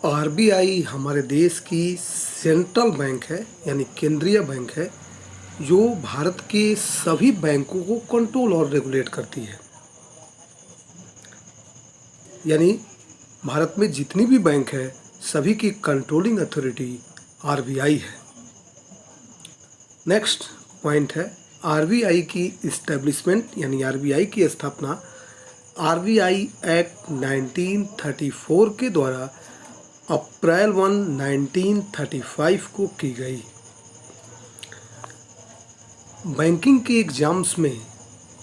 RBI हमारे देश की सेंट्रल बैंक है, यानी केंद्रीय बैंक है, जो भारत के सभी बैंकों को कंट्रोल और रेगुलेट करती है। यानी भारत में जितनी भी बैंक है, सभी की कंट्रोलिंग अथॉरिटी आरबीआई है। नेक्स्ट पॉइंट है आरबीआई की इस्टेब्लिशमेंट, यानी आरबीआई की स्थापना आरबीआई एक्ट 1934 के द्वारा अप्रैल 1, 1935 को की गई। बैंकिंग के एग्ज़ाम्स में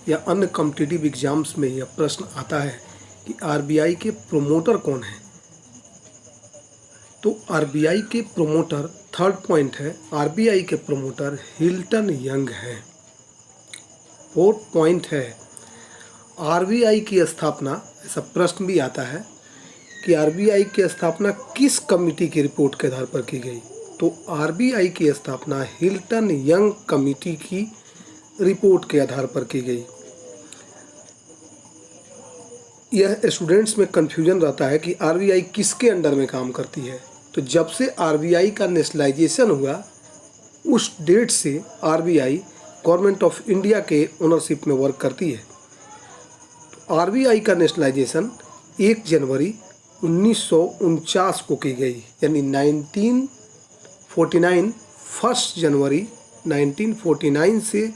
या अन्य कॉम्पिटिटिव एग्ज़ाम्स में यह प्रश्न आता है कि आरबीआई के प्रोमोटर कौन हैं। तो आरबीआई के प्रोमोटर, थर्ड पॉइंट है, आरबीआई के प्रोमोटर हिल्टन यंग हैं। फोर्थ पॉइंट है आरबीआई की स्थापना, ऐसा प्रश्न भी आता है कि आरबीआई की स्थापना किस कमिटी की रिपोर्ट के आधार पर की गई। तो आरबीआई की स्थापना हिल्टन यंग कमिटी की रिपोर्ट के आधार पर की गई। यह स्टूडेंट्स में कन्फ्यूजन रहता है कि आरबीआई किसके अंडर में काम करती है। तो जब से आरबीआई का नेशनलाइजेशन हुआ, उस डेट से आरबीआई गवर्नमेंट ऑफ इंडिया के ओनरशिप में वर्क करती है। तो आरबीआई का नेशनलाइजेशन 1 जनवरी 1949 को की गई, यानी 1949, 1 जनवरी 1949 से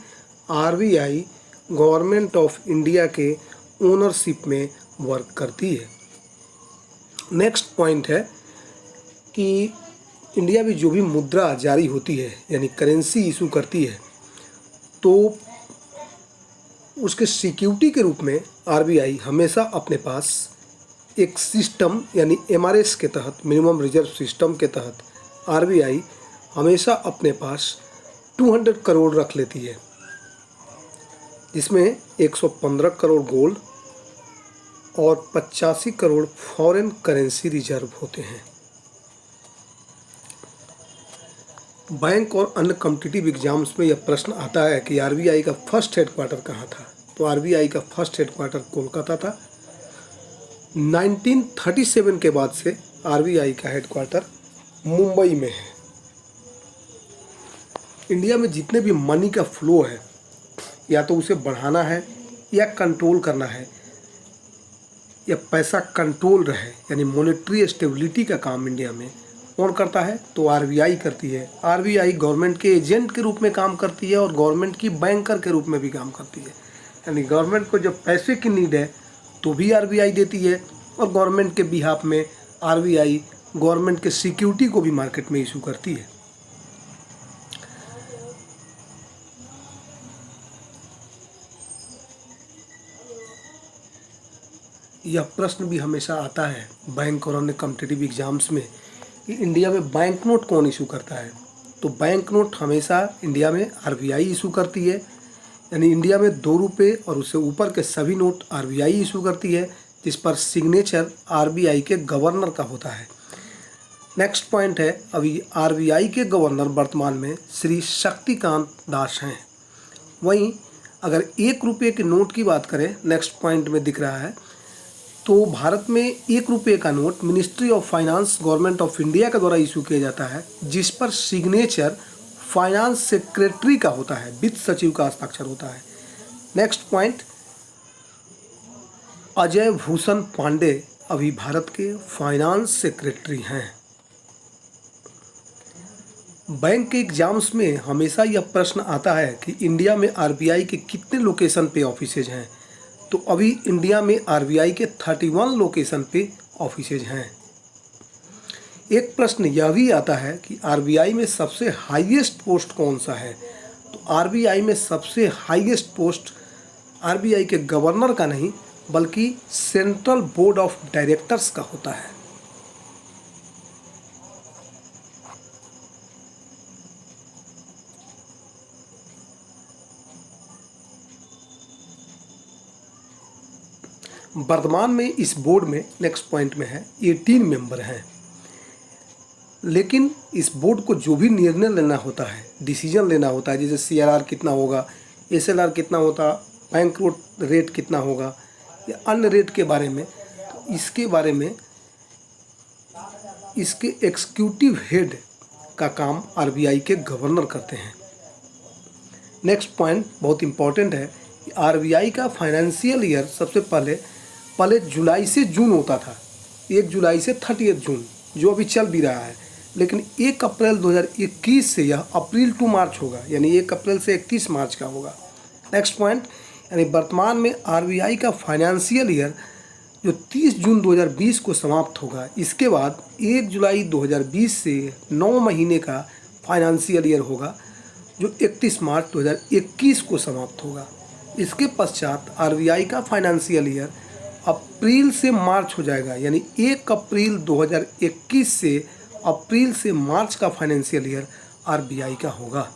आरबीआई गवर्नमेंट ऑफ इंडिया के ओनरशिप में वर्क करती है। नेक्स्ट पॉइंट है कि इंडिया में जो भी मुद्रा जारी होती है, यानी करेंसी इशू करती है, तो उसके सिक्योरिटी के रूप में आरबीआई हमेशा अपने पास एक सिस्टम, यानी एमआरएस के तहत, मिनिमम रिजर्व सिस्टम के तहत आरबीआई हमेशा अपने पास 200 करोड़ रख लेती है, जिसमें 115 करोड़ गोल्ड और 85 करोड़ फॉरेन करेंसी रिजर्व होते हैं। बैंक और अन्य कॉम्पिटिटिव एग्जाम्स में यह प्रश्न आता है कि आरबीआई का फर्स्ट हेडक्वार्टर कहाँ था। तो आरबीआई का फर्स्ट हेडक्वार्टर कोलकाता था। 1937 के बाद से आरबीआई का हेडक्वार्टर मुंबई में है। इंडिया में जितने भी मनी का फ्लो है, या तो उसे बढ़ाना है या कंट्रोल करना है, या पैसा कंट्रोल रहे, यानी मॉनेटरी स्टेबिलिटी का काम इंडिया में कौन करता है। तो आरबीआई करती है। आरबीआई गवर्नमेंट के एजेंट के रूप में काम करती है और गवर्नमेंट की बैंकर के रूप में भी काम करती है। यानी गवर्नमेंट को जब पैसे की नीड है तो भी आरबीआई देती है, और गवर्नमेंट के बिहाफ में आरबीआई गवर्नमेंट के सिक्योरिटी को भी मार्केट में इशू करती है। यह प्रश्न भी हमेशा आता है बैंक और अन्य कॉम्पिटिटिव एग्जाम्स में कि इंडिया में बैंक नोट कौन इशू करता है। तो बैंक नोट हमेशा इंडिया में आरबीआई इशू करती है। यानी इंडिया में 2 रुपये और उससे ऊपर के सभी नोट आरबीआई इशू करती है, जिस पर सिग्नेचर आरबीआई के गवर्नर का होता है। नेक्स्ट पॉइंट है, अभी आरबीआई के गवर्नर वर्तमान में श्री शक्तिकांत दास हैं। वहीं अगर 1 रुपये के नोट की बात करें, नेक्स्ट पॉइंट में दिख रहा है, तो भारत में 1 रुपये का note ministry of finance government of India के द्वारा इशू किया जाता है, जिस पर सिग्नेचर फाइनेंस सेक्रेटरी का होता है, वित्त सचिव का हस्ताक्षर होता है। नेक्स्ट पॉइंट, अजय भूषण पांडे अभी भारत के फाइनेंस सेक्रेटरी हैं। बैंक के एग्जाम्स में हमेशा यह प्रश्न आता है कि इंडिया में आरबीआई के कितने लोकेशन पे ऑफिसेज हैं। तो अभी इंडिया में आरबीआई के 31 लोकेशन पे ऑफिसेज हैं। एक प्रश्न यह भी आता है कि आरबीआई में सबसे हाईएस्ट पोस्ट कौन सा है। तो आरबीआई में सबसे हाईएस्ट पोस्ट आरबीआई के गवर्नर का नहीं, बल्कि सेंट्रल बोर्ड ऑफ डायरेक्टर्स का होता है। वर्तमान में इस बोर्ड में, नेक्स्ट पॉइंट में है, 18 मेंबर हैं। लेकिन इस बोर्ड को जो भी निर्णय लेना होता है, डिसीजन लेना होता है, जैसे सीआरआर कितना होगा, एसएलआर कितना होता, बैंक रेट कितना होगा, या अन्य रेट के बारे में, तो इसके बारे में इसके एग्जीक्यूटिव हेड का काम आरबीआई के गवर्नर करते हैं। नेक्स्ट पॉइंट बहुत इंपॉर्टेंट है, आरबीआई का फाइनेंशियल ईयर सबसे पहले जुलाई से जून होता था, 1 जुलाई से 30 जून, जो अभी चल भी रहा है। लेकिन 1 अप्रैल 2021 से यह अप्रैल टू मार्च होगा, यानी 1 अप्रैल से 31 मार्च का होगा। नेक्स्ट पॉइंट, यानी वर्तमान में आरबीआई का फाइनेंशियल ईयर जो 30 जून 2020 को समाप्त होगा, इसके बाद 1 जुलाई 2020 से 9 महीने का फाइनेंशियल ईयर होगा जो 31 मार्च 2021 को समाप्त होगा। इसके पश्चात आरबीआई का फाइनेंशियल ईयर अप्रैल से मार्च हो जाएगा, यानी 1 अप्रैल 2021 से अप्रैल से मार्च का फाइनेंशियल ईयर आरबीआई का होगा।